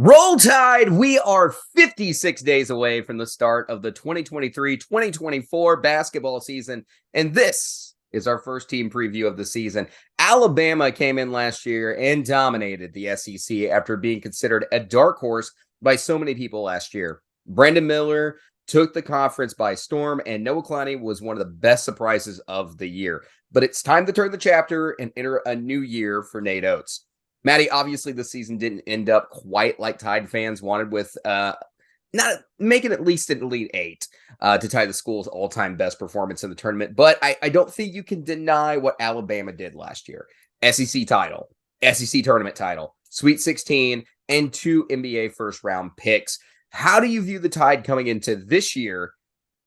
Roll Tide! We are 56 days away from the start of the 2023-2024 basketball season, and this is our first team preview of the season. Alabama came in last year and dominated the SEC after being considered a dark horse by so many people last year. Brandon Miller took the conference by storm, and Noah Clowney was one of the best surprises of the year. But it's time to turn the chapter and enter a new year for Nate Oats. Maddie, obviously the season didn't end up quite like Tide fans wanted, with not making at least an Elite Eight to tie the school's all-time best performance in the tournament. But I don't think you can deny what Alabama did last year. SEC title, SEC tournament title, Sweet 16, and 2 NBA first-round picks. How do you view the Tide coming into this year?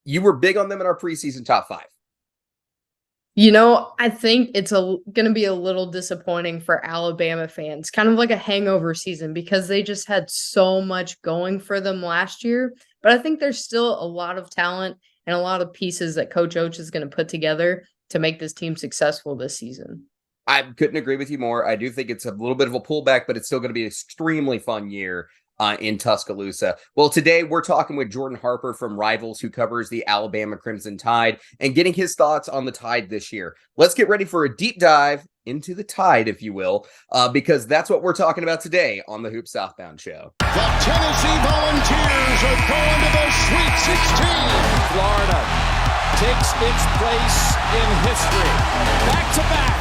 You were big on them in our preseason top 5. I think it's going to be a little disappointing for Alabama fans, kind of like a hangover season, because they just had so much going for them last year. But I think there's still a lot of talent and a lot of pieces that Coach Oats is going to put together to make this team successful this season. I couldn't agree with you more. I do think it's a little bit of a pullback, but it's still going to be an extremely fun year in Tuscaloosa. Well, today we're talking with Jordan Harper from Rivals, who covers the Alabama Crimson Tide, and getting his thoughts on the Tide this year. Let's get ready for a deep dive into the Tide, if you will, because that's what we're talking about today on the Hoop Southbound Show. The Tennessee Volunteers are going to the Sweet 16. Florida takes its place in history. Back-to-back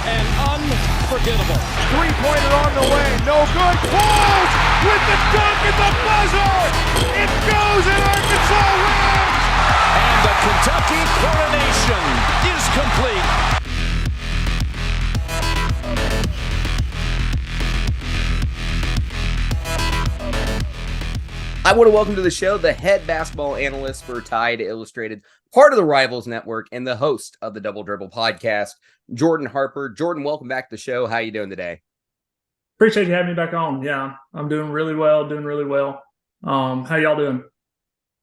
and unforgettable. Three-pointer on the way, no good. Falls with the dunk at the buzzer. It goes, and Arkansas wins. And the Kentucky coronation is complete. I want to welcome to the show the head basketball analyst for Tide Illustrated, part of the Rivals Network, and the host of the Double Dribble podcast, Jordan Harper. Jordan, welcome back to the show. How you doing today? Appreciate you having me back on. Yeah, I'm doing really well. How y'all doing?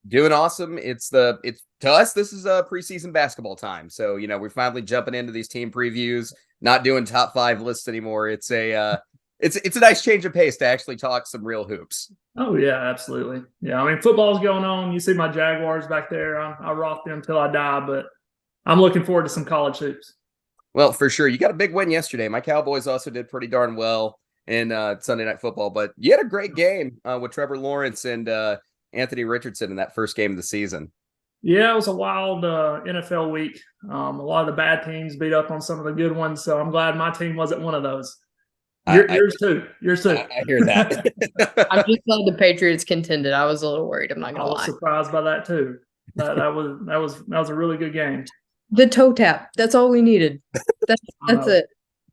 Doing awesome. It's to us, this is a preseason basketball time. So, we're finally jumping into these team previews, not doing top 5 lists anymore. It's a nice change of pace to actually talk some real hoops. Oh, yeah, absolutely. Yeah, I mean, football's going on. You see my Jaguars back there. I rock them till I die, but I'm looking forward to some college hoops. Well, for sure. You got a big win yesterday. My Cowboys also did pretty darn well in Sunday Night Football, but you had a great game with Trevor Lawrence and Anthony Richardson in that first game of the season. Yeah, it was a wild NFL week. A lot of the bad teams beat up on some of the good ones, so I'm glad my team wasn't one of those. Yours too. I hear that. I'm just glad the Patriots contended. I was a little worried. I'm not gonna lie. I was surprised by that too. That was a really good game. The toe tap. That's all we needed. That's it.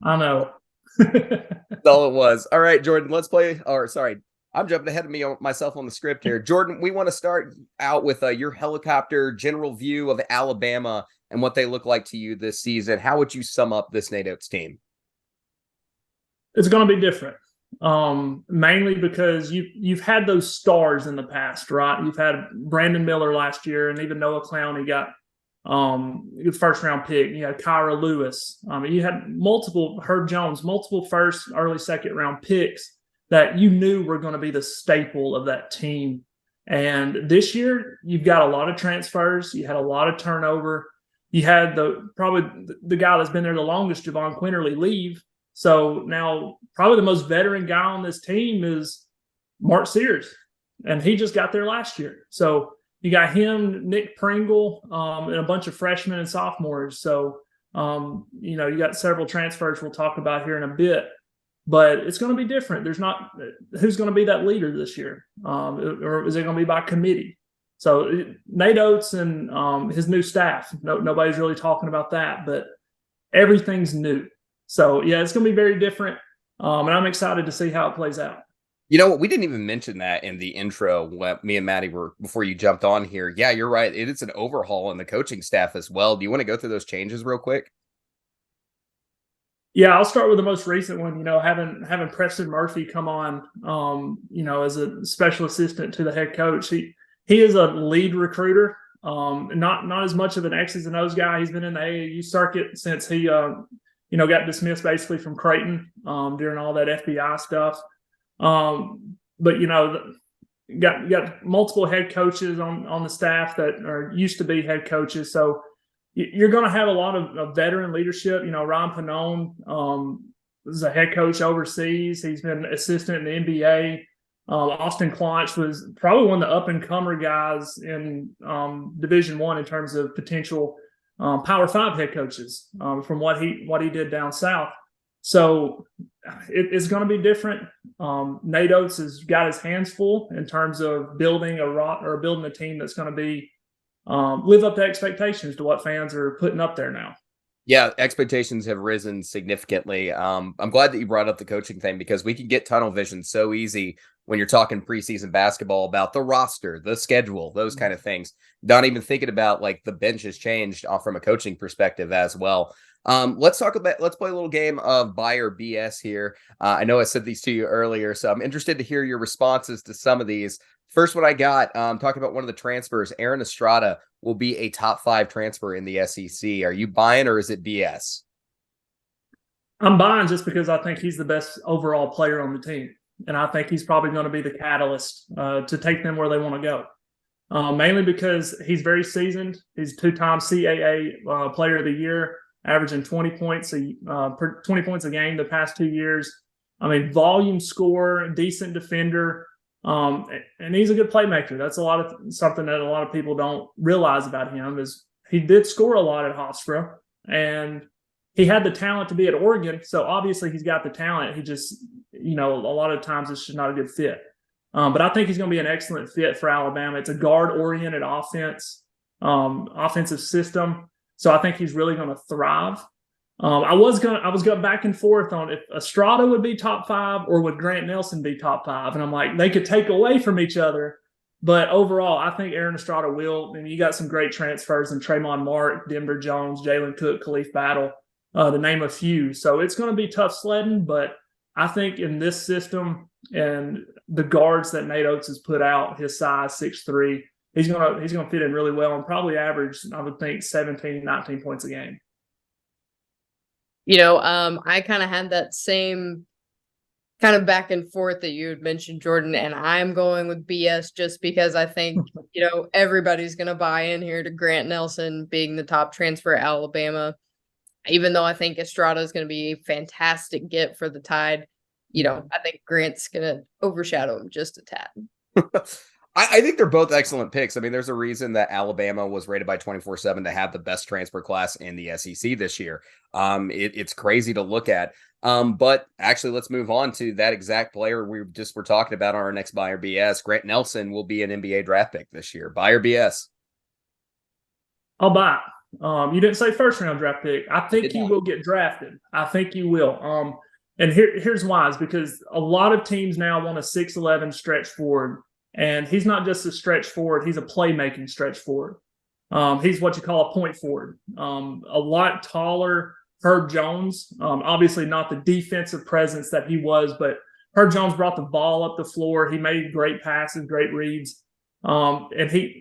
I know. That's all it was. All right, Jordan. Let's play. I'm jumping ahead of myself on the script here. Jordan, we want to start out with your helicopter general view of Alabama and what they look like to you this season. How would you sum up this Nate Oats team? It's going to be different, mainly because you've had those stars in the past, right? You've had Brandon Miller last year, and even Noah Clowney got first-round pick. You had Kyra Lewis. You had Herb Jones, multiple first, early second-round picks that you knew were going to be the staple of that team. And this year, you've got a lot of transfers. You had a lot of turnover. You had probably the guy that's been there the longest, Javon Quinterly, leave. So now probably the most veteran guy on this team is Mark Sears, and he just got there last year. So you got him, Nick Pringle, and a bunch of freshmen and sophomores. So, you got several transfers we'll talk about here in a bit. But it's going to be different. There's not – who's going to be that leader this year? Or is it going to be by committee? So Nate Oats and his new staff, nobody's really talking about that, but everything's new. So, yeah, it's going to be very different, and I'm excited to see how it plays out. You know what? We didn't even mention that in the intro when me and Maddie were before you jumped on here. Yeah, you're right. It is an overhaul in the coaching staff as well. Do you want to go through those changes real quick? Yeah, I'll start with the most recent one. Having Preston Murphy come on, as a special assistant to the head coach. He is a lead recruiter, not as much of an X's and O's guy. He's been in the AAU circuit since he got dismissed basically from Creighton during all that FBI stuff. but got multiple head coaches on the staff that are used to be head coaches. So you're going to have a lot of veteran leadership. Ryan Pannone is a head coach overseas. He's been an assistant in the NBA. Austin Claunch was probably one of the up-and-comer guys in Division I in terms of potential Power 5 head coaches from what he did down south. So it's going to be different. Nate Oats has got his hands full in terms of building a team that's going to be live up to expectations to what fans are putting up there now. Yeah, expectations have risen significantly. I'm glad that you brought up the coaching thing because we can get tunnel vision so easy when you're talking preseason basketball about the roster, the schedule, those kind of things. Not even thinking about like the bench has changed from a coaching perspective as well. Let's play a little game of buy or BS here. I know I said these to you earlier, so I'm interested to hear your responses to some of these. First one I got, talking about one of the transfers, Aaron Estrada will be a top 5 transfer in the SEC. Are you buying or is it BS? I'm buying just because I think he's the best overall player on the team. And I think he's probably going to be the catalyst to take them where they want to go. Mainly because he's very seasoned. He's 2-time CAA Player of the Year, averaging 20 points a game the past 2 years. I mean, volume scorer, decent defender, and he's a good playmaker. That's something that a lot of people don't realize about him is he did score a lot at Hofstra, and he had the talent to be at Oregon. So obviously he's got the talent. He just, a lot of times it's just not a good fit. But I think he's going to be an excellent fit for Alabama. It's a guard-oriented offensive system. So I think he's really going to thrive. I was going back and forth on if Estrada would be top 5 or would Grant Nelson be top 5. And I'm like, they could take away from each other. But overall, I think Aaron Estrada will. I mean, you got some great transfers in Tremont Mark, Denver Jones, Jalen Cook, Khalif Battle, to name a few. So it's going to be tough sledding, but I think in this system and the guards that Nate Oats has put out, his size 6'3", he's gonna fit in really well and probably average, I would think, 17, 19 points a game. I kind of had that same kind of back and forth that you had mentioned, Jordan, and I'm going with BS just because I think, everybody's going to buy in here to Grant Nelson being the top transfer at Alabama. Even though I think Estrada is going to be a fantastic get for the Tide, I think Grant's going to overshadow him just a tad. I think they're both excellent picks. I mean, there's a reason that Alabama was rated by 24/7 to have the best transfer class in the SEC this year. It's crazy to look at. But actually, let's move on to that exact player we were talking about on our next buy or BS. Grant Nelson will be an NBA draft pick this year. Buy or BS? I'll buy. You didn't say first round draft pick. I think he will get drafted. I think he will. And here's why is because a lot of teams now want a 6'11" stretch forward. And he's not just a stretch forward, he's a playmaking stretch forward. He's what you call a point forward. A lot taller Herb Jones. Obviously not the defensive presence that he was, but Herb Jones brought the ball up the floor. He made great passes, great reads. And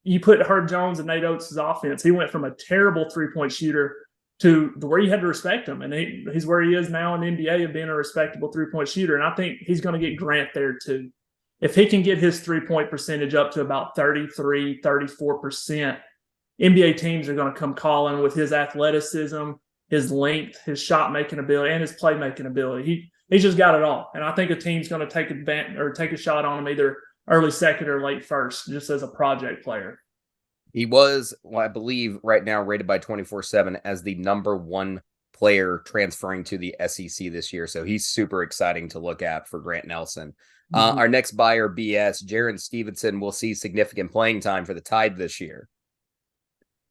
you put Herb Jones and Nate Oats' offense, he went from a terrible three-point shooter to where you had to respect him. And he's where he is now in the NBA of being a respectable three-point shooter. And I think he's going to get Grant there too. If he can get his three-point percentage up to about 33, 34%, NBA teams are going to come calling with his athleticism, his length, his shot-making ability, and his playmaking ability. He's just got it all. And I think a team's going to take a shot on him either early second or late first, just as a project player. He was, I believe, right now rated by 24/7 as the number 1 player transferring to the SEC this year. So he's super exciting to look at for Grant Nelson. Our next buyer BS, Jaron Stevenson will see significant playing time for the Tide this year.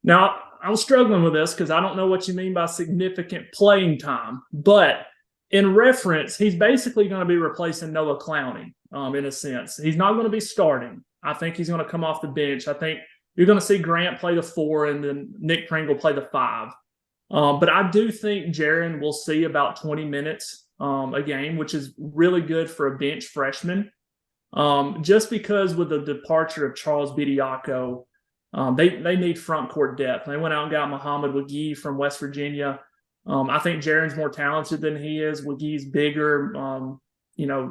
Now, I was struggling with this because I don't know what you mean by significant playing time, but in reference, he's basically going to be replacing Noah Clowney in a sense. He's not going to be starting. I think he's going to come off the bench. I think you're going to see Grant play the 4 and then Nick Pringle play the 5. But I do think Jaron will see about 20 minutes a game, which is really good for a bench freshman. Just because with the departure of Charles Bediako, they need front court depth. They went out and got Muhammad Wagee from West Virginia. I think Jaron's more talented than he is. Wagee's bigger,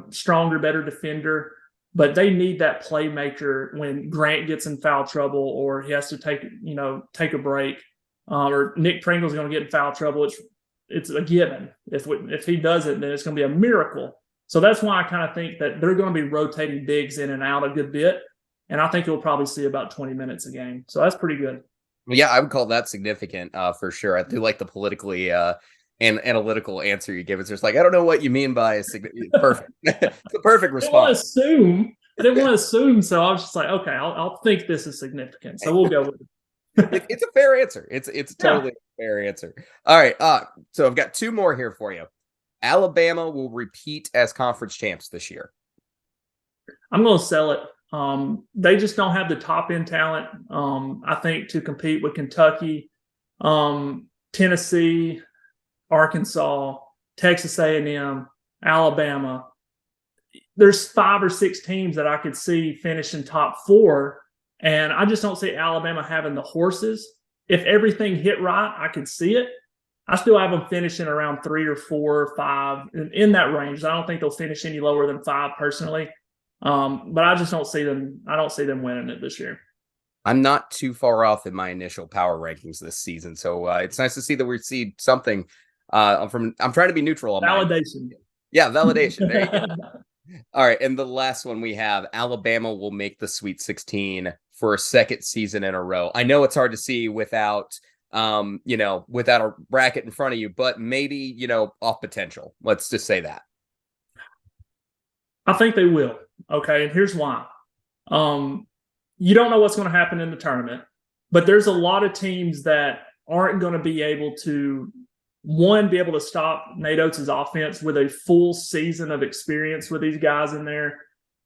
stronger, better defender. but they need that playmaker when Grant gets in foul trouble or he has to take a break, or Nick Pringle's going to get in foul trouble. It's a given. If he does it, then it's going to be a miracle. So that's why I kind of think that they're going to be rotating bigs in and out a good bit, and I think you'll probably see about 20 minutes a game. So that's pretty good. Well, yeah, I would call that significant for sure. I do like the politically and analytical answer you give. It's just like, I don't know what you mean by perfect. It's a perfect response. I didn't want to assume, so I was just like, okay, I'll think this is significant. So we'll go with it. It's a fair answer. It's totally a fair answer. All right. So I've got two more here for you. Alabama will repeat as conference champs this year. I'm going to sell it. They just don't have the top end talent, I think, to compete with Kentucky, Tennessee, Arkansas, Texas A&M, Alabama. There's 5 or 6 teams that I could see finishing top 4, and I just don't see Alabama having the horses. If everything hit right, I could see it. I still have them finishing around 3 or 4 or 5 in that range. I don't think they'll finish any lower than 5 personally. But I just don't see them. I don't see them winning it this year. I'm not too far off in my initial power rankings this season, so it's nice to see that we see something. I'm trying to be neutral on validation. Yeah, validation. There you go. All right, and the last one we have: Alabama will make the Sweet 16 for a second season in a row. I know it's hard to see without a bracket in front of you, but maybe off potential. Let's just say that. I think they will. Okay, and here's why. You don't know what's going to happen in the tournament, but there's a lot of teams that aren't going to be able to, be able to stop Nate Oats' offense with a full season of experience with these guys in there.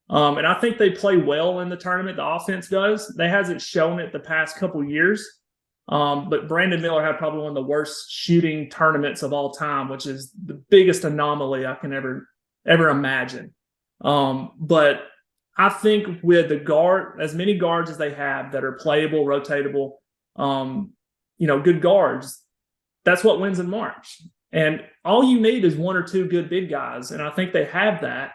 And I think they play well in the tournament. The offense does. They hasn't shown it the past couple years. But Brandon Miller had probably one of the worst shooting tournaments of all time, which is the biggest anomaly I can ever imagine. But I think with as many guards as they have that are playable, rotatable, good guards, that's what wins in March. And all you need is 1 or 2 good big guys. And I think they have that.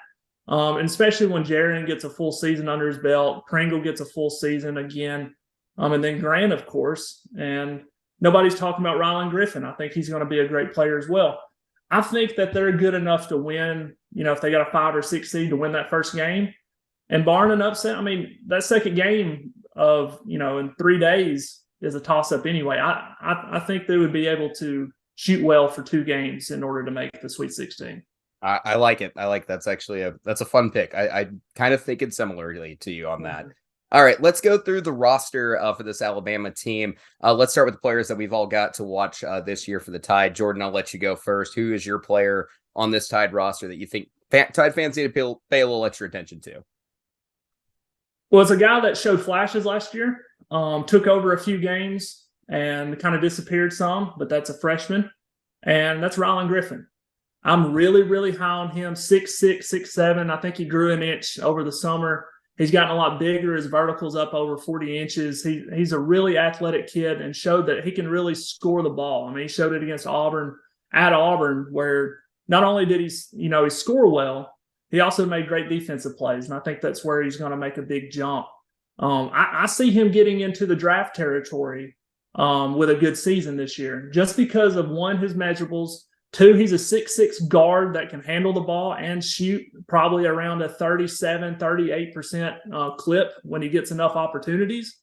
And especially when Jaren gets a full season under his belt, Pringle gets a full season again. And then Grant, of course. And nobody's talking about Rylan Griffin. I think he's going to be a great player as well. I think that they're good enough to win, if they got a 5 or 6 seed to win that first game. And barring an upset, that second game of, in 3 days is a toss-up anyway. I think they would be able to shoot well for 2 games in order to make the Sweet 16. I like it. That's actually that's a fun pick. I kind of thinking similarly to you on that. All right, let's go through the roster for this Alabama team. Let's start with the players that we've all got to watch this year for the Tide. Jordan, I'll let you go first. Who is your player on this Tide roster that you think Tide fans need to pay a little extra attention to? Well, it's a guy that showed flashes last year, took over a few games and kind of disappeared some, but that's a freshman, and that's Rylan Griffin. I'm really, really high on him, 6'6", 6'7". I think he grew an inch over the summer. He's gotten a lot bigger. His vertical's up over 40 inches. He's a really athletic kid and showed that he can really score the ball. He showed it against Auburn, where not only did he score well, he also made great defensive plays. And I think that's where he's going to make a big jump. I see him getting into the draft territory with a good season this year, just because of 1, his measurables. 2, he's a 6'6" guard that can handle the ball and shoot probably around a 38% clip when he gets enough opportunities.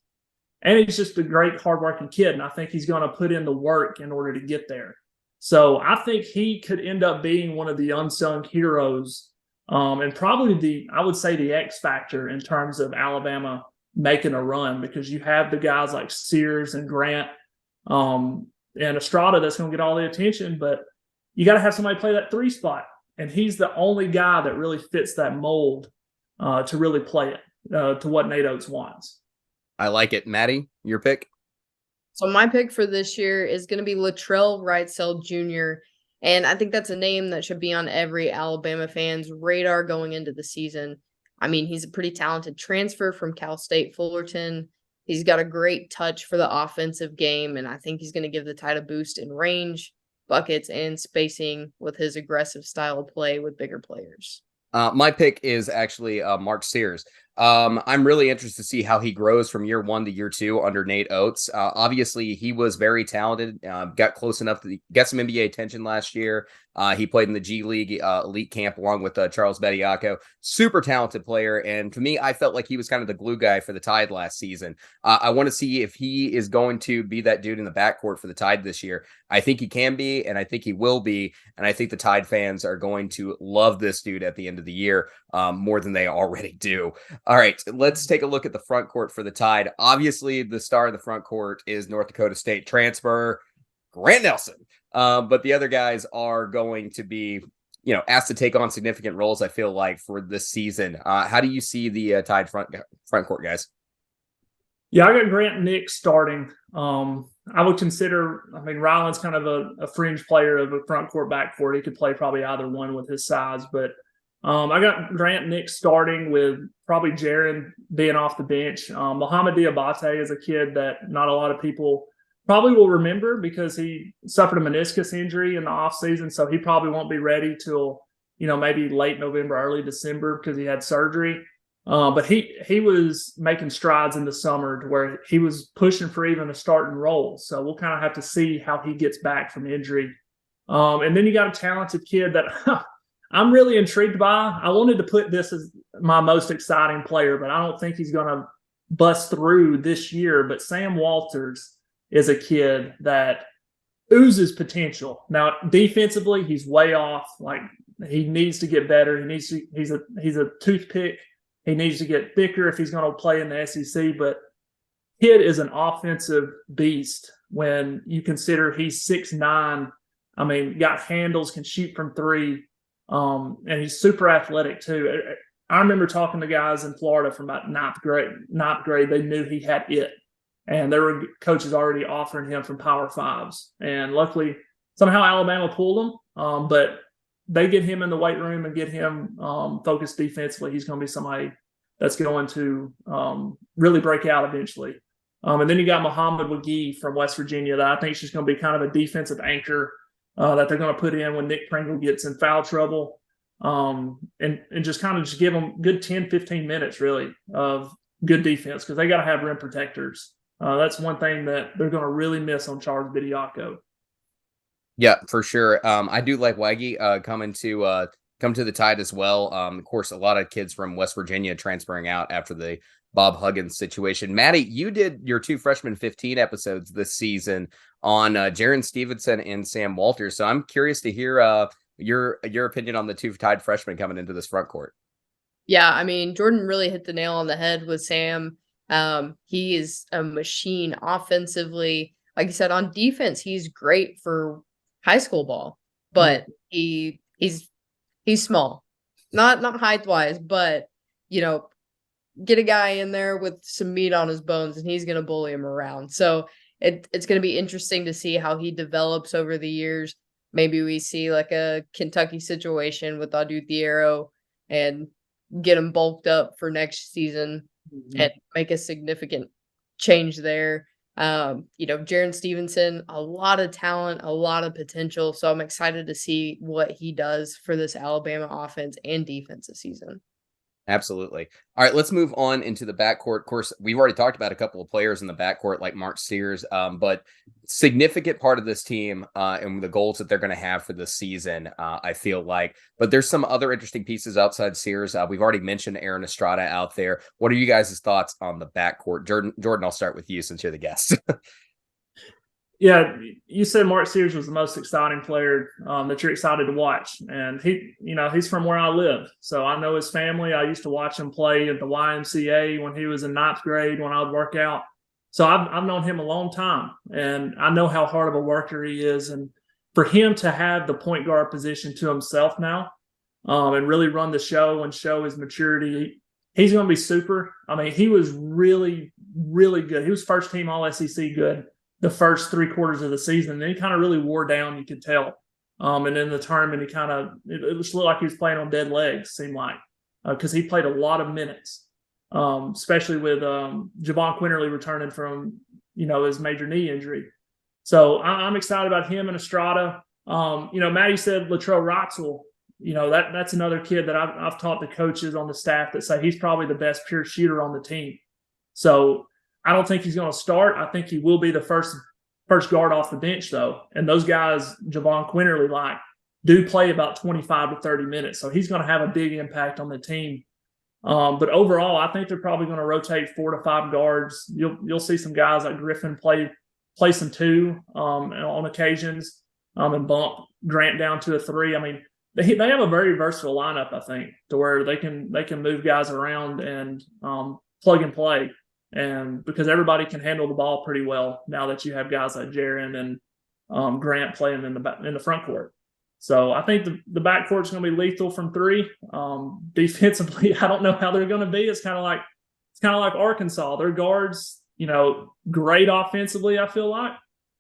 And he's just a great hardworking kid, and I think he's going to put in the work in order to get there. So I think he could end up being one of the unsung heroes, and probably I would say the X factor in terms of Alabama making a run, because you have the guys like Sears and Grant and Estrada that's going to get all the attention, but you got to have somebody play that 3 spot. And he's the only guy that really fits that mold to really play it to what Nate Oats wants. I like it. Maddie, your pick? So my pick for this year is going to be Latrell Wrightsell Jr. And I think that's a name that should be on every Alabama fan's radar going into the season. He's a pretty talented transfer from Cal State Fullerton. He's got a great touch for the offensive game, and I think he's going to give the Tide a boost in range, buckets, and spacing with his aggressive style of play with bigger players. My pick is actually Mark Sears. I'm really interested to see how he grows from year 1 to year 2 under Nate Oats. Obviously, he was very talented, got close enough to get some NBA attention last year. He played in the G League elite camp along with Charles Bediako. Super talented player. And to me, I felt like he was kind of the glue guy for the Tide last season. I want to see if he is going to be that dude in the backcourt for the Tide this year. I think he can be, and I think he will be. And I think the Tide fans are going to love this dude at the end of the year more than they already do. All right, let's take a look at the front court for the Tide. Obviously, the star of the front court is North Dakota State transfer Grant Nelson. But the other guys are going to be, asked to take on significant roles, I feel like, for this season. How do you see the Tide front court, guys? Yeah, I got Grant and Nick starting. I would consider, Ryland's kind of a fringe player of a front court, back court. He could play probably either one with his size, but I got Grant and Nick starting with probably Jaron being off the bench. Mohamed Diabate is a kid that not a lot of people probably will remember because he suffered a meniscus injury in the offseason, so he probably won't be ready till, maybe late November, early December because he had surgery. But he was making strides in the summer to where he was pushing for even a starting role. So we'll kind of have to see how he gets back from injury. And then you got a talented kid that I'm really intrigued by. I wanted to put this as my most exciting player, but I don't think he's going to bust through this year. But Sam Walters is a kid that oozes potential. Now, defensively, he's way off. Like, he needs to get better. He's a toothpick. He needs to get thicker if he's going to play in the SEC. But kid is an offensive beast when you consider he's 6'9". Got handles, can shoot from three. And he's super athletic too. I remember talking to guys in Florida from about ninth grade. They knew he had it, and there were coaches already offering him from Power Fives. And luckily, somehow Alabama pulled him. But they get him in the weight room and get him focused defensively. He's going to be somebody that's going to really break out eventually. And then you got Muhammad Wagee from West Virginia that I think is just going to be kind of a defensive anchor that they're going to put in when Nick Pringle gets in foul trouble, and just kind of just give them good 10, 15 minutes really of good defense because they got to have rim protectors. That's one thing that they're going to really miss on Charles Bediako. Yeah, for sure. I do like Waggy come to the Tide as well. Of course, a lot of kids from West Virginia transferring out after the Bob Huggins situation. Maddie, you did your 2 freshman 15 episodes this season on Jaron Stevenson and Sam Walters. So I'm curious to hear your opinion on the 2 Tide freshmen coming into this front court. Yeah, Jordan really hit the nail on the head with Sam. He is a machine offensively. Like I said, on defense, he's great for high school ball, but he's small, not height wise, but get a guy in there with some meat on his bones and he's going to bully him around. So it's going to be interesting to see how he develops over the years. Maybe we see like a Kentucky situation with Adu Thiero and get him bulked up for next season and make a significant change there. Jaron Stevenson, a lot of talent, a lot of potential. So I'm excited to see what he does for this Alabama offense and defense this season. Absolutely. All right, let's move on into the backcourt. Of course, we've already talked about a couple of players in the backcourt like Mark Sears, but significant part of this team and the goals that they're going to have for this season, I feel like. But there's some other interesting pieces outside Sears. We've already mentioned Aaron Estrada out there. What are you guys' thoughts on the backcourt? Jordan, I'll start with you since you're the guest. Yeah, you said Mark Sears was the most exciting player that you're excited to watch. And he's from where I live. So I know his family. I used to watch him play at the YMCA when he was in 9th grade when I would work out. So I've known him a long time. And I know how hard of a worker he is. And for him to have the point guard position to himself now and really run the show and show his maturity, he's going to be super. He was really, really good. He was first team All SEC good the first 3 quarters of the season. Then he kind of really wore down, you could tell. And in the tournament, he kind of, it just looked like he was playing on dead legs, seemed like, because he played a lot of minutes, especially with Javon Quinterly returning from, his major knee injury. So I'm excited about him and Estrada. Maddie said Latrell Wrightsell that's another kid that I've talked to coaches on the staff that say he's probably the best pure shooter on the team. So I don't think he's going to start. I think he will be the first guard off the bench, though. And those guys, Javon Quinterly, do play about 25 to 30 minutes. So he's going to have a big impact on the team. But overall, I think they're probably going to rotate 4 to 5 guards. You'll see some guys like Griffin play some 2 on occasions and bump Grant down to a 3. I mean, they have a very versatile lineup, I think, to where they can move guys around and plug and play. And because everybody can handle the ball pretty well now that you have guys like Jaren and Grant playing in the front court. So I think the backcourt's going to be lethal from 3. Defensively, I don't know how they're going to be. It's kind of like Arkansas. Their guards, great offensively. I feel like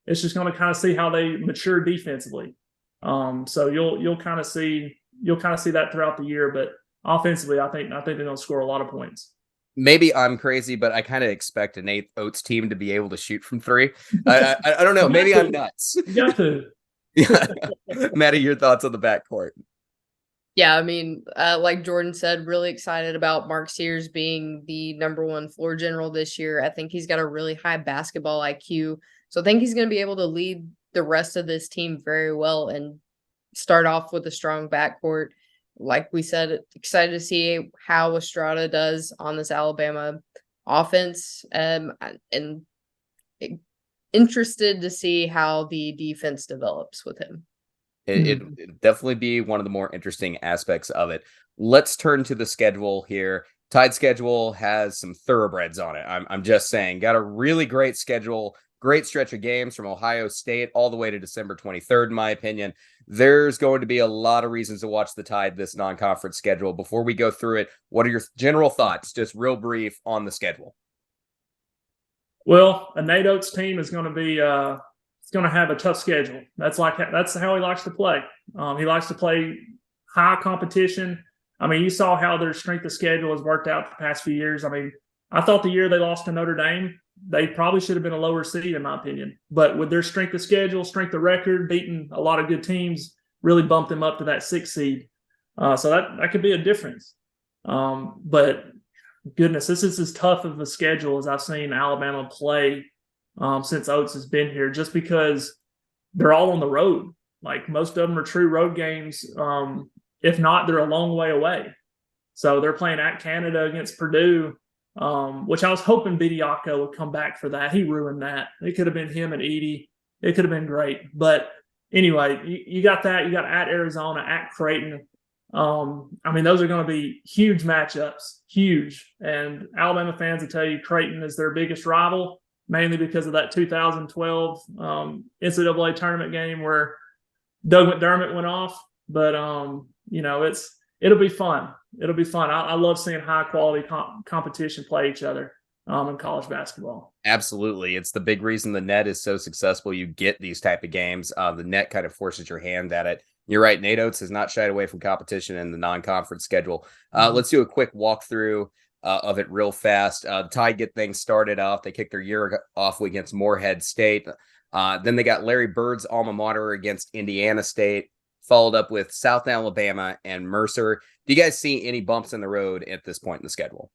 it's just going to kind of see how they mature defensively. So you'll kind of see that throughout the year. But offensively, I think they're going to score a lot of points. Maybe I'm crazy, but I kind of expect a Nate Oats team to be able to shoot from 3. I don't know. Maybe I'm nuts. You got to. Yeah. Maddie, your thoughts on the backcourt? Yeah, I mean, like Jordan said, really excited about Mark Sears being the #1 floor general this year. I think he's got a really high basketball IQ. So I think he's going to be able to lead the rest of this team very well and start off with a strong backcourt. Like we said, excited to see how Estrada does on this Alabama offense, and interested to see how the defense develops with him. It'd definitely be one of the more interesting aspects of it. Let's turn to the schedule here. Tide schedule has some thoroughbreds on it. I'm just saying, got a really great schedule, great stretch of games from Ohio State all the way to December 23rd, in my opinion. There's going to be a lot of reasons to watch the Tide this non-conference schedule. Before we go through it, what are your general thoughts, just real brief, on the schedule? Well, a Nate Oats team is going to be it's going to have a tough schedule. That's how he likes to play. He likes to play high competition. I mean, you saw how their strength of schedule has worked out the past few years. I mean, I thought the year they lost to Notre Dame, they probably should have been a lower seed, in my opinion. But with their strength of schedule, strength of record, beating a lot of good teams, really bumped them up to that 6th seed. So that could be a difference. But goodness, this is as tough of a schedule as I've seen Alabama play since Oats has been here, just because they're all on the road. Like, most of them are true road games. If not, they're a long way away. So they're playing at Canada against Purdue, which I was hoping Bediako would come back for that. He ruined that. It could have been him and Edey. It could have been great. But anyway, you got that. You got at Arizona, at Creighton. I mean, those are going to be huge matchups, huge. And Alabama fans will tell you Creighton is their biggest rival, mainly because of that 2012 NCAA tournament game where Doug McDermott went off. But, it'll be fun. It'll be fun. I love seeing high-quality competition play each other in college basketball. Absolutely. It's the big reason the net is so successful. You get these type of games. The net kind of forces your hand at it. You're right. Nate Oats has not shied away from competition in the non-conference schedule. Let's do a quick walkthrough of it real fast. The Tide get things started off. They kick their year off against Morehead State. Then they got Larry Bird's alma mater against Indiana State, followed up with South Alabama and Mercer. Do you guys see any bumps in the road at this point in the schedule?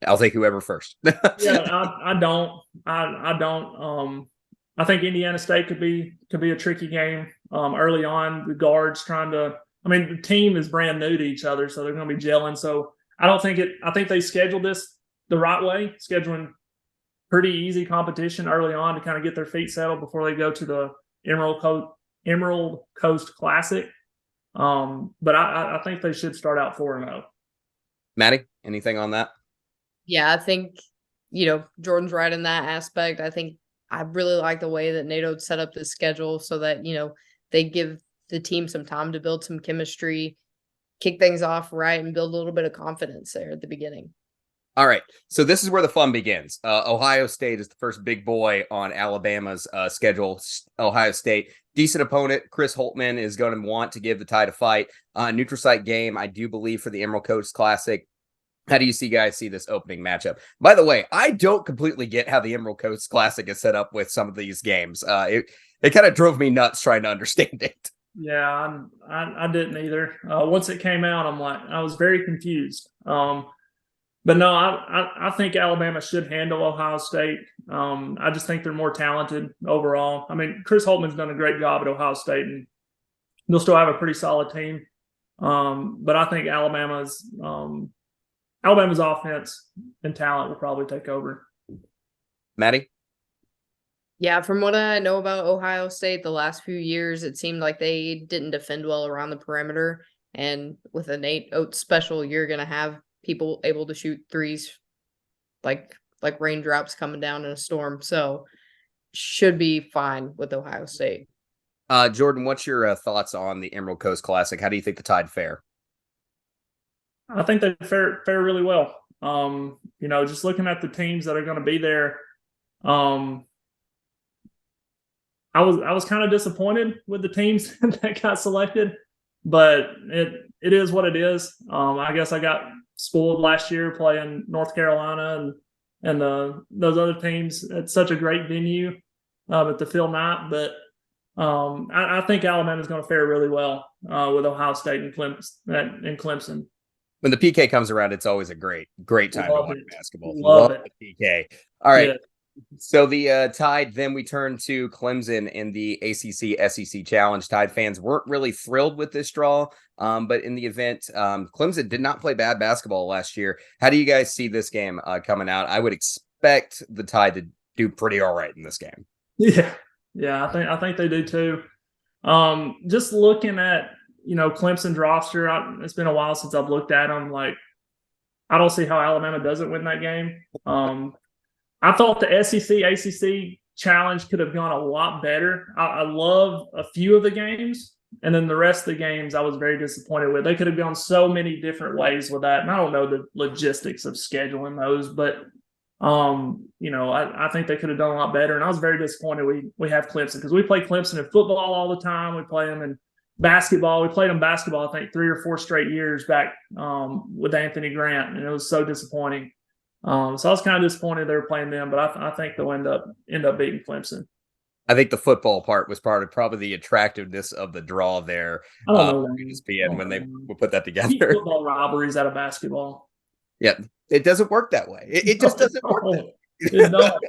I'll take whoever first. Yeah, I don't. I don't. I think Indiana State could be a tricky game early on. The guards the team is brand new to each other, so they're going to be gelling. So I think they scheduled this the right way, scheduling pretty easy competition early on to kind of get their feet settled before they go to the Emerald Coast Classic. But I think they should start out 4-0. Maddie, anything on that? Yeah, I think, Jordan's right in that aspect. I think I really like the way that Nate Oats set up this schedule so that, they give the team some time to build some chemistry, kick things off right, and build a little bit of confidence there at the beginning. All right. So this is where the fun begins. Ohio State is the first big boy on Alabama's schedule. Ohio State, decent opponent. Chris Holtmann is going to want to give the Tide a fight. Neutral site game, I do believe, for the Emerald Coast Classic. How do you guys see this opening matchup? By the way, I don't completely get how the Emerald Coast Classic is set up with some of these games. It kind of drove me nuts trying to understand it. Yeah, I didn't either. Once it came out, I was very confused. But no, I think Alabama should handle Ohio State. I just think they're more talented overall. I mean, Chris Holtman's done a great job at Ohio State, and they'll still have a pretty solid team. But I think Alabama's offense and talent will probably take over. Maddie? Yeah, from what I know about Ohio State, the last few years, it seemed like they didn't defend well around the perimeter. And with a Nate Oats special, you're going to have people able to shoot threes like raindrops coming down in a storm. So should be fine with Ohio State. Jordan, what's your thoughts on the Emerald Coast Classic? How do you think the Tide fare? I think they fare really well. Just looking at the teams that are going to be there, I was kind of disappointed with the teams that got selected, but it is what it is. I guess I got spoiled last year playing North Carolina and those other teams. It's such a great venue at the Phil Knight, but I think Alabama's going to fare really well with Ohio State and Clemson. When the PK comes around, it's always a great time to watch basketball. Love it. The PK. All right. Yeah. So the Tide, then we turn to Clemson in the ACC SEC Challenge. Tide fans weren't really thrilled with this draw, but in the event, Clemson did not play bad basketball last year. How do you guys see this game coming out? I would expect the Tide to do pretty all right in this game. Yeah, I think they do too. Just looking at Clemson's roster, it's been a while since I've looked at them. Like, I don't see how Alabama doesn't win that game. I thought the SEC ACC challenge could have gone a lot better. I love a few of the games, and then the rest of the games I was very disappointed with. They could have gone so many different ways with that, and I don't know the logistics of scheduling those, but I think they could have done a lot better. And I was very disappointed we have Clemson, because we play Clemson in football all the time. We play them in basketball. We played them basketball, I think, 3 or 4 straight years back with Anthony Grant, and it was so disappointing. So I was kind of disappointed they were playing them, but I think they'll end up beating Clemson. I think the football part was part of probably the attractiveness of the draw there. When they would put that together. Football rivalries out of basketball. Yeah, it doesn't work that way. It just doesn't work that way. It doesn't.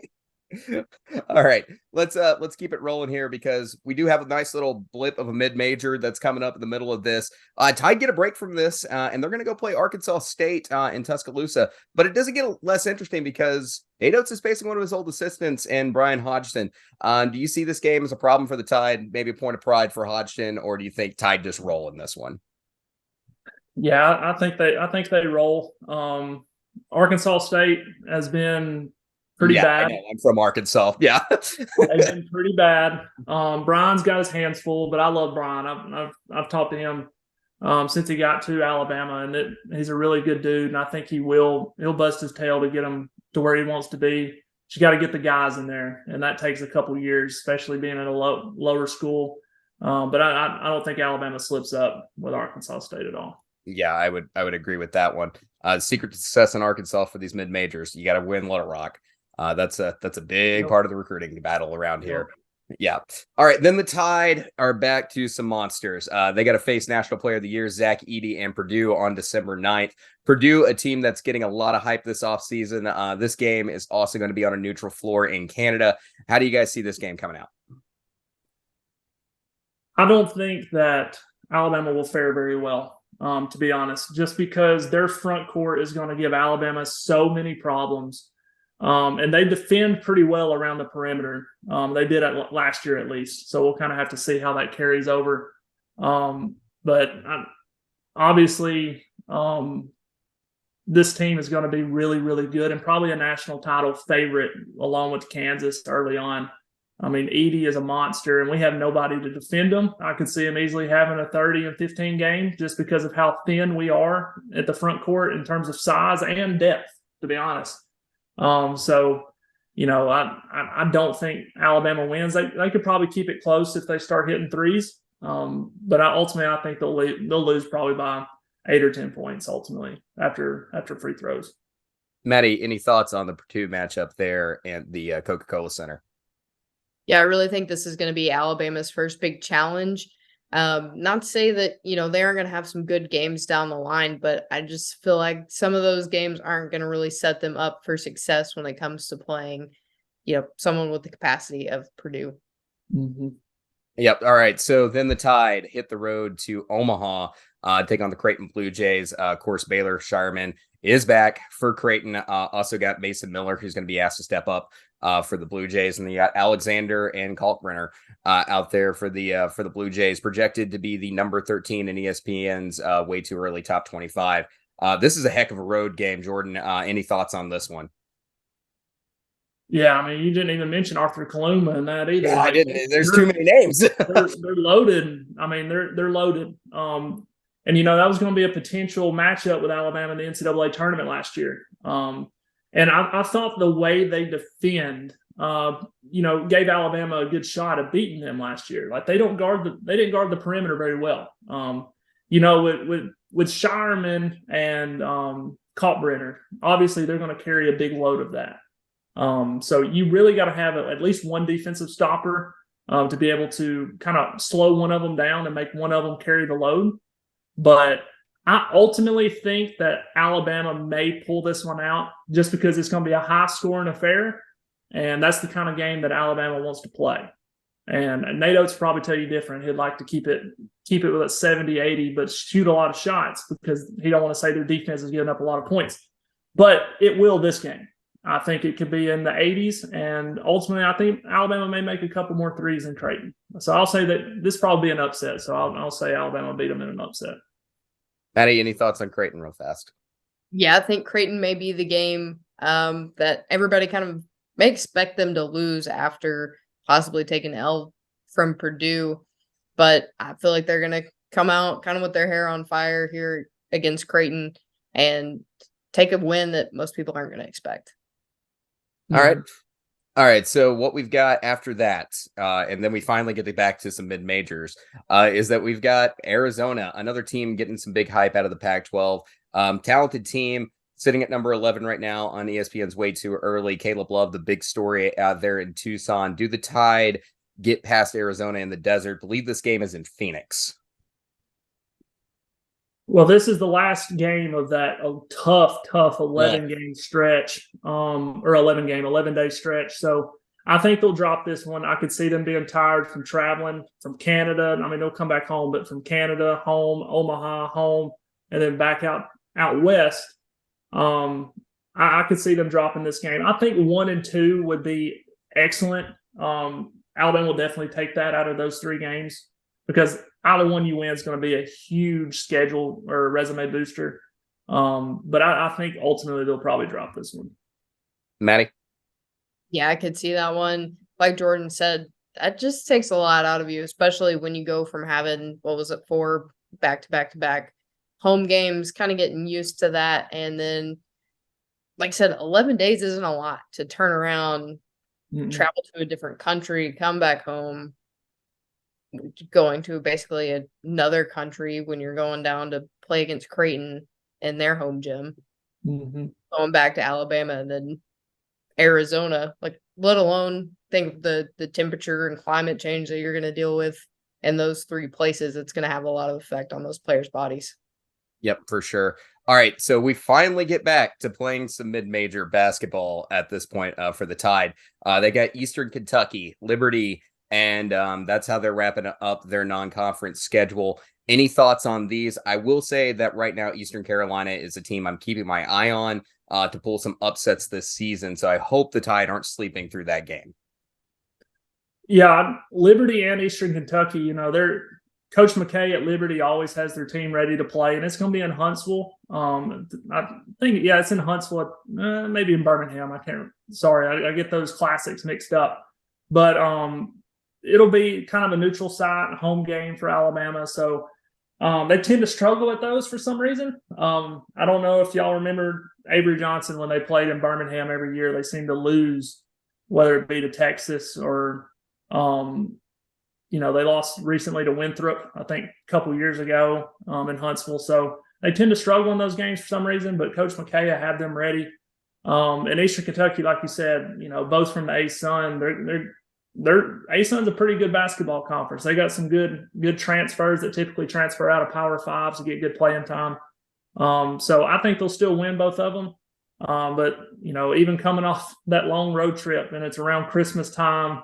All right, let's keep it rolling here, because we do have a nice little blip of a mid-major that's coming up in the middle of this. Tide get a break from this, and they're going to go play Arkansas State in Tuscaloosa. But it doesn't get less interesting, because Nate Oats is facing one of his old assistants in Brian Hodgson. Do you see this game as a problem for the Tide, maybe a point of pride for Hodgson, or do you think Tide just roll in this one? Yeah, I think they roll. Arkansas State has been pretty bad. I'm from Arkansas. Yeah. They've been pretty bad. Brian's got his hands full, but I love Brian. I've talked to him since he got to Alabama, and he's a really good dude, and I think he'll bust his tail to get him to where he wants to be. You got to get the guys in there, and that takes a couple years, especially being at a lower school. But I don't think Alabama slips up with Arkansas State at all. Yeah, I would agree with that one. Secret to success in Arkansas for these mid majors, you got to win Little Rock. That's a big part of the recruiting battle around here. Yeah. All right. Then the Tide are back to some monsters. They got to face National Player of the Year, Zach Edey, and Purdue on December 9th. Purdue, a team that's getting a lot of hype this offseason. This game is also going to be on a neutral floor in Canada. How do you guys see this game coming out? I don't think that Alabama will fare very well, to be honest, just because their front court is going to give Alabama so many problems. And they defend pretty well around the perimeter. They did it last year at least. So we'll kind of have to see how that carries over. But obviously, this team is going to be really, really good, and probably a national title favorite along with Kansas early on. I mean, Edey is a monster, and we have nobody to defend him. I could see him easily having a 30 and 15 game just because of how thin we are at the front court in terms of size and depth, to be honest. So, I don't think Alabama wins. They could probably keep it close if they start hitting threes. But ultimately, I think they'll lose probably by 8 or 10 points ultimately after free throws. Maddie, any thoughts on the Purdue matchup there and the Coca-Cola Center? Yeah, I really think this is going to be Alabama's first big challenge. Not to say that, they aren't going to have some good games down the line, but I just feel like some of those games aren't going to really set them up for success when it comes to playing, someone with the capacity of Purdue. Mm-hmm. Yep. All right. So then the Tide hit the road to Omaha, take on the Creighton Blue Jays. Of course, Baylor Shireman is back for Creighton. Also got Mason Miller, who's going to be asked to step up for the Blue Jays, and they got Alexander and Kalkbrenner out there for the Blue Jays, projected to be the number 13 in ESPN's way too early top 25. This is a heck of a road game, Jordan. Any thoughts on this one? Yeah, I mean, you didn't even mention Arthur Kaluma in that either. Yeah, I didn't. There's too many names. they're loaded. I mean, they're loaded. And that was going to be a potential matchup with Alabama in the NCAA tournament last year. And I thought the way they defend, gave Alabama a good shot at beating them last year. Like they didn't guard the perimeter very well. With Shireman and Kalkbrenner, obviously they're going to carry a big load of that. So you really got to have at least one defensive stopper to be able to kind of slow one of them down and make one of them carry the load. But I ultimately think that Alabama may pull this one out just because it's going to be a high-scoring affair, and that's the kind of game that Alabama wants to play. And Nate Oats probably tell you different. He'd like to keep it with a 70, 80, but shoot a lot of shots because he don't want to say their defense is giving up a lot of points. But it will this game. I think it could be in the 80s, and ultimately I think Alabama may make a couple more threes than Creighton. So I'll say that this probably be an upset. So I'll say Alabama beat them in an upset. Maddie, any thoughts on Creighton real fast? Yeah, I think Creighton may be the game that everybody kind of may expect them to lose after possibly taking an L from Purdue. But I feel like they're going to come out kind of with their hair on fire here against Creighton and take a win that most people aren't going to expect. All right. So what we've got after that, and then we finally get back to some mid-majors, is that we've got Arizona, another team getting some big hype out of the Pac-12. Talented team, sitting at number 11 right now on ESPN's way too early. Caleb Love, the big story out there in Tucson. Do the Tide get past Arizona in the desert? I believe this game is in Phoenix. Well, this is the last game of that tough 11-game stretch, or 11-day stretch. So I think they'll drop this one. I could see them being tired from traveling from Canada. I mean, they'll come back home, but from Canada, home, Omaha, home, and then back out west. I could see them dropping this game. I think 1 and 2 would be excellent. Alabama will definitely take that out of those 3 games because either one you win is going to be a huge schedule or resume booster. But I think ultimately they'll probably drop this one. Maddie? Yeah, I could see that one. Like Jordan said, that just takes a lot out of you, especially when you go from having, 4 back-to-back home games, kind of getting used to that. And then, like I said, 11 days isn't a lot to turn around, travel to a different country, come back home, going to basically another country when you're going down to play against Creighton in their home gym, going back to Alabama and then Arizona, like let alone think the temperature and climate change that you're going to deal with in those 3 places. It's going to have a lot of effect on those players' bodies. Yep, for sure. All right, so we finally get back to playing some mid-major basketball at this point for the Tide. They got Eastern Kentucky, Liberty, and that's how they're wrapping up their non-conference schedule. Any thoughts on these? I will say that right now, Eastern Carolina is a team I'm keeping my eye on to pull some upsets this season. So I hope the Tide aren't sleeping through that game. Yeah, Liberty and Eastern Kentucky, Coach McKay at Liberty always has their team ready to play, and it's going to be in Huntsville. I think, it's in Huntsville, maybe in Birmingham. I get those classics mixed up. But it'll be kind of a neutral site, home game for Alabama. So they tend to struggle at those for some reason. I don't know if y'all remember Avery Johnson when they played in Birmingham every year. They seem to lose, whether it be to Texas or they lost recently to Winthrop, I think a couple years ago in Huntsville. So they tend to struggle in those games for some reason, but Coach McKay had them ready. And Eastern Kentucky, like you said, both from the A-Sun, ASUN's a pretty good basketball conference. They got some good transfers that typically transfer out of Power Fives to get good playing time. So I think they'll still win both of them. But even coming off that long road trip and it's around Christmas time,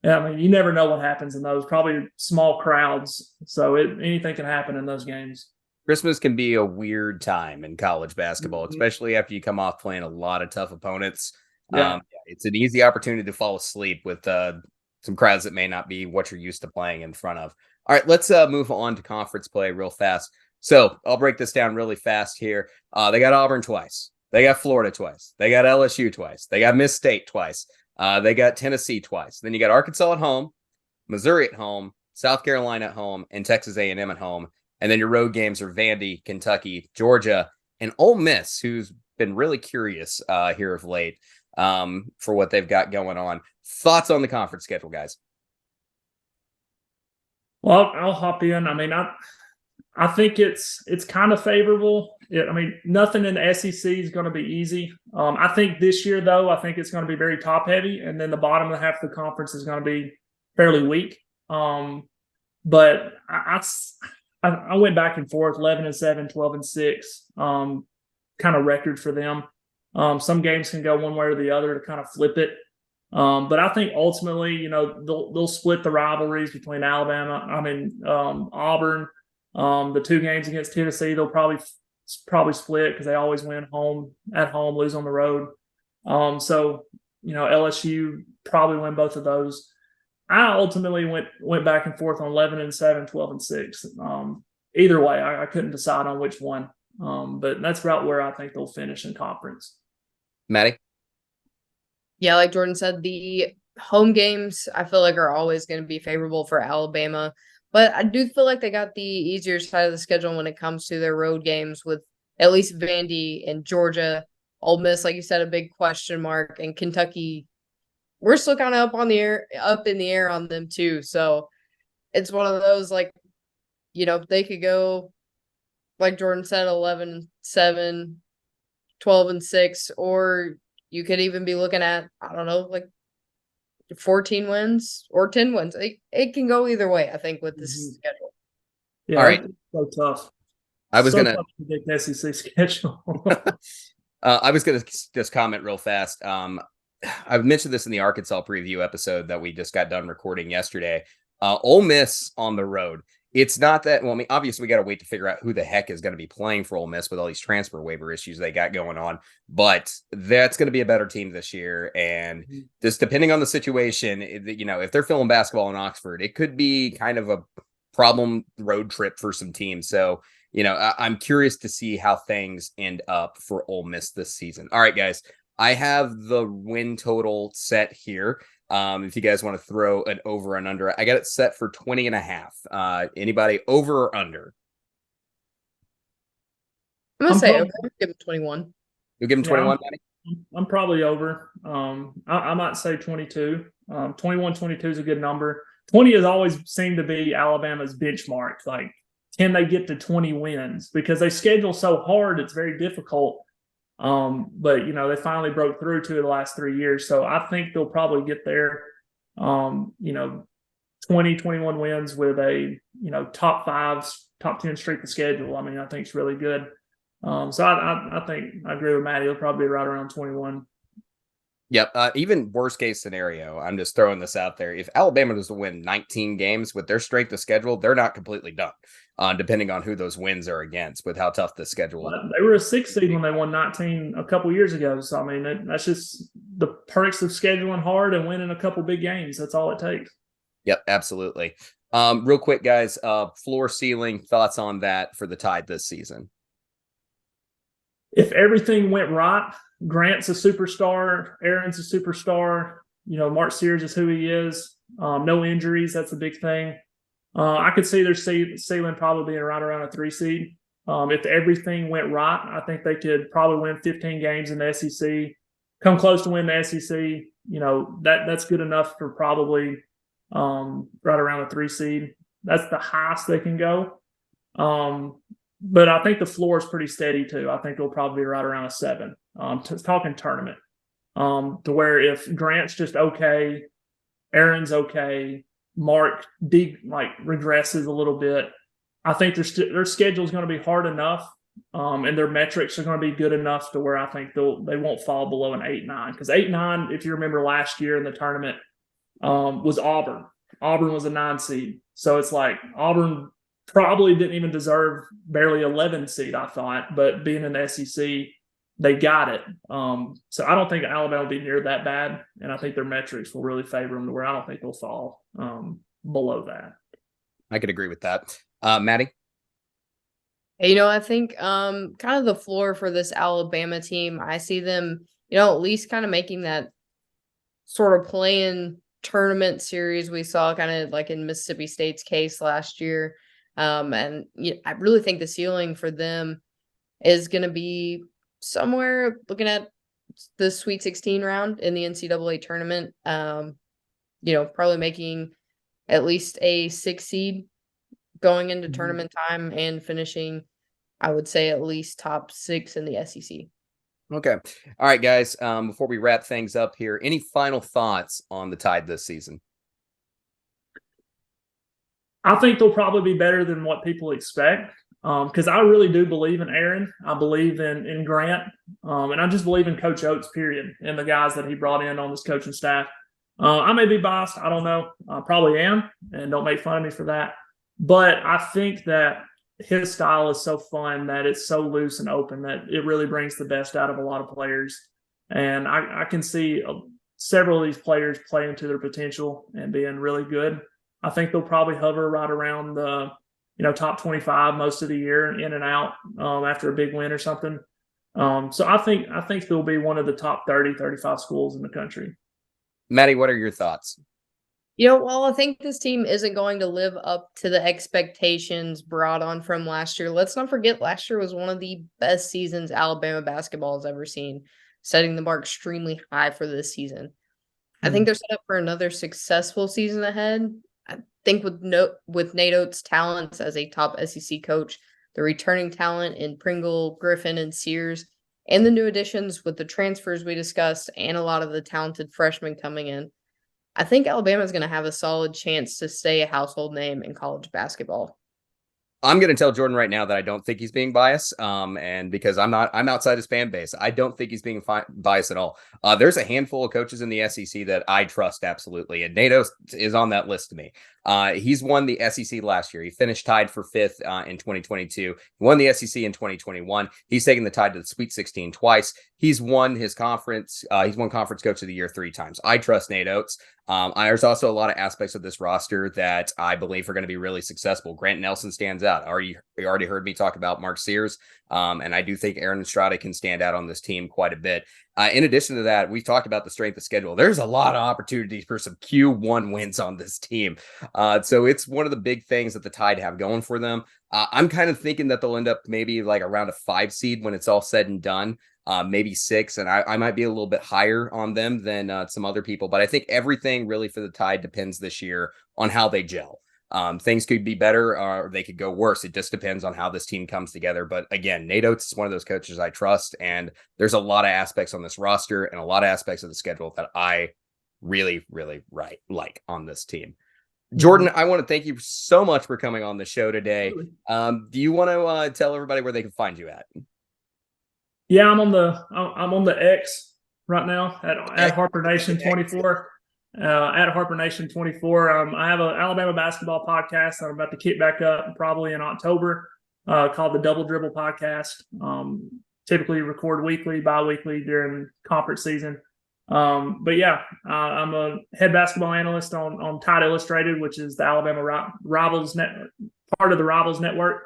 I mean, you never know what happens in those. Probably small crowds, so anything can happen in those games. Christmas can be a weird time in college basketball, especially after you come off playing a lot of tough opponents. Yeah. It's an easy opportunity to fall asleep with some crowds that may not be what you're used to playing in front of. All right, let's move on to conference play real fast. So I'll break this down really fast here. They got Auburn twice. They got Florida twice. They got LSU twice. They got Miss State twice. They got Tennessee twice. Then you got Arkansas at home, Missouri at home, South Carolina at home, and Texas A&M at home. And then your road games are Vandy, Kentucky, Georgia, and Ole Miss, who's been really curious here of late for what they've got going on. Thoughts on the conference schedule, guys? Well, I'll hop in. I mean, I think it's kind of favorable. Nothing in the SEC is going to be easy. I think this year, though, I think it's going to be very top heavy, and then the bottom of half of the conference is going to be fairly weak. But I went back and forth, 11-7, 12-6, kind of record for them. Some games can go one way or the other to kind of flip it. But I think ultimately, they'll split the rivalries between Auburn. The two games against Tennessee, they'll probably split because they always win at home, lose on the road. So LSU probably win both of those. I ultimately went back and forth on 11-7, 12-6. Either way, I couldn't decide on which one. But that's about where I think they'll finish in conference. Maddie? Yeah, like Jordan said, the home games I feel like are always going to be favorable for Alabama. But I do feel like they got the easier side of the schedule when it comes to their road games with at least Vandy and Georgia. Ole Miss, like you said, a big question mark. And Kentucky, we're still kind of up in the air on them too. So it's one of those, they could go, like Jordan said, 11-7, 12-6, or you could even be looking at, 14 wins or 10 wins. It can go either way, I think, with this schedule. Yeah, all right. So tough. I was going to predict SEC schedule. I was going to just comment real fast. I've mentioned this in the Arkansas preview episode that we just got done recording yesterday. Ole Miss on the road. It's not that, obviously we got to wait to figure out who the heck is going to be playing for Ole Miss with all these transfer waiver issues they got going on, but that's going to be a better team this year. And just depending on the situation, if they're filling basketball in Oxford, it could be kind of a problem road trip for some teams. So, I'm curious to see how things end up for Ole Miss this season. All right, guys, I have the win total set here. If you guys want to throw an over and under, I got it set for 20.5. Anybody over or under? I'm going to say over. Give him 21. You'll give him 21, Maddie? I'm probably over. I might say 22. 21, 22 is a good number. 20 has always seemed to be Alabama's benchmark. Like, can they get to 20 wins? Because they schedule so hard, it's very difficult. But they finally broke through 2 of the last 3 years. So I think they'll probably get there, 20, 21 wins with a, top 10 strength of schedule. I think it's really good. So I think I agree with Maddie. He'll probably be right around 21. Yep. Even worst case scenario, I'm just throwing this out there. If Alabama does win 19 games with their strength of schedule, they're not completely done, depending on who those wins are against with how tough the schedule is. They were a 6th seed when they won 19 a couple years ago. So, that's just the perks of scheduling hard and winning a couple big games. That's all it takes. Yep, absolutely. Real quick, guys, floor ceiling thoughts on that for the Tide this season. If everything went right, Grant's a superstar, Aaron's a superstar, Mark Sears is who he is. No injuries, that's a big thing. I could see their ceiling probably being right around a 3 seed. If everything went right, I think they could probably win 15 games in the SEC, come close to win the SEC. That's good enough for probably right around a 3 seed. That's the highest they can go. But I think the floor is pretty steady too. I think it'll probably be right around a 7. Talking tournament, to where if Grant's just okay, Aaron's okay. Mark regresses a little bit. I think their schedule is going to be hard enough, and their metrics are going to be good enough to where I think they won't fall below an 8-9. Because 8-9, if you remember last year in the tournament, was Auburn. Auburn was a 9 seed, so it's like Auburn probably didn't even deserve barely 11 seed, I thought, but being in the SEC, they got it. So I don't think Alabama will be near that bad, and I think their metrics will really favor them to where I don't think they'll fall below that. I could agree with that. Maddie? I think kind of the floor for this Alabama team, I see them, at least kind of making that sort of playing tournament series we saw kind of like in Mississippi State's case last year. And I really think the ceiling for them is going to be somewhere looking at the Sweet 16 round in the NCAA tournament. Probably making at least a 6 seed going into tournament time and finishing, I would say, at least top 6 in the SEC. Okay. All right, guys. Before we wrap things up here, any final thoughts on the Tide this season? I think they'll probably be better than what people expect, because I really do believe in Aaron. I believe in Grant, and I just believe in Coach Oats, period, and the guys that he brought in on this coaching staff. I may be biased. I don't know. I probably am, and don't make fun of me for that. But I think that his style is so fun, that it's so loose and open, that it really brings the best out of a lot of players. And I can see several of these players playing to their potential and being really good. I think they'll probably hover right around the top 25 most of the year, in and out after a big win or something. So I think they'll be one of the top 30, 35 schools in the country. Maddie, what are your thoughts? Well, I think this team isn't going to live up to the expectations brought on from last year. Let's not forget, last year was one of the best seasons Alabama basketball has ever seen, setting the bar extremely high for this season. I think they're set up for another successful season ahead. I think with Nate Oats' talents as a top SEC coach, the returning talent in Pringle, Griffin, and Sears, and the new additions with the transfers we discussed, and a lot of the talented freshmen coming in, I think Alabama is going to have a solid chance to stay a household name in college basketball. I'm going to tell Jordan right now that I don't think he's being biased. And because I'm outside his fan base, I don't think he's being biased at all. There's a handful of coaches in the SEC that I trust absolutely. And Nate Oats is on that list to me. He's won the SEC last year. He finished tied for 5th in 2022. He won the SEC in 2021. He's taken the Tide to the Sweet 16 twice. He's won his conference. He's won Conference Coach of the Year 3 times. I trust Nate Oats. There's also a lot of aspects of this roster that I believe are going to be really successful. Grant Nelson stands out. You already heard me talk about Mark Sears, and I do think Aaron Estrada can stand out on this team quite a bit. In addition to that, we've talked about the strength of schedule. There's a lot of opportunities for some Q1 wins on this team. So it's one of the big things that the Tide have going for them. I'm kind of thinking that they'll end up maybe like around a 5 seed when it's all said and done. Maybe 6, and I might be a little bit higher on them than some other people, but I think everything really for the Tide depends this year on how they gel. Things could be better or they could go worse. It just depends on how this team comes together. But again, Nate Oats is one of those coaches I trust, and there's a lot of aspects on this roster and a lot of aspects of the schedule that I really, really like on this team. Jordan, I want to thank you so much for coming on the show today. Do you want to tell everybody where they can find you at? Yeah, I'm on the X right now at Harper Nation 24. At Harper Nation 24. I have an Alabama basketball podcast that I'm about to kick back up probably in October, called the Double Dribble Podcast. Typically record weekly, bi-weekly during conference season. But yeah, I'm a head basketball analyst on Tide Illustrated, which is the Alabama Rivals part of the Rivals Network.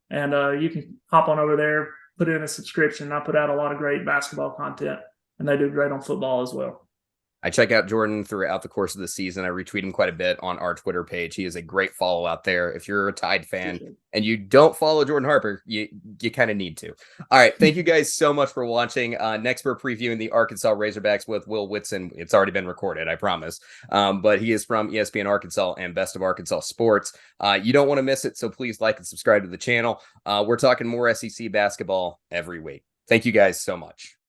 And you can hop on over there, put in a subscription. I put out a lot of great basketball content, and they do great on football as well. I check out Jordan throughout the course of the season. I retweet him quite a bit on our Twitter page. He is a great follow out there. If you're a Tide fan and you don't follow Jordan Harper, you kind of need to. All right. Thank you guys so much for watching. Next, we're previewing the Arkansas Razorbacks with Will Whitson. It's already been recorded, I promise. But he is from ESPN Arkansas and Best of Arkansas Sports. You don't want to miss it, so please like and subscribe to the channel. We're talking more SEC basketball every week. Thank you guys so much.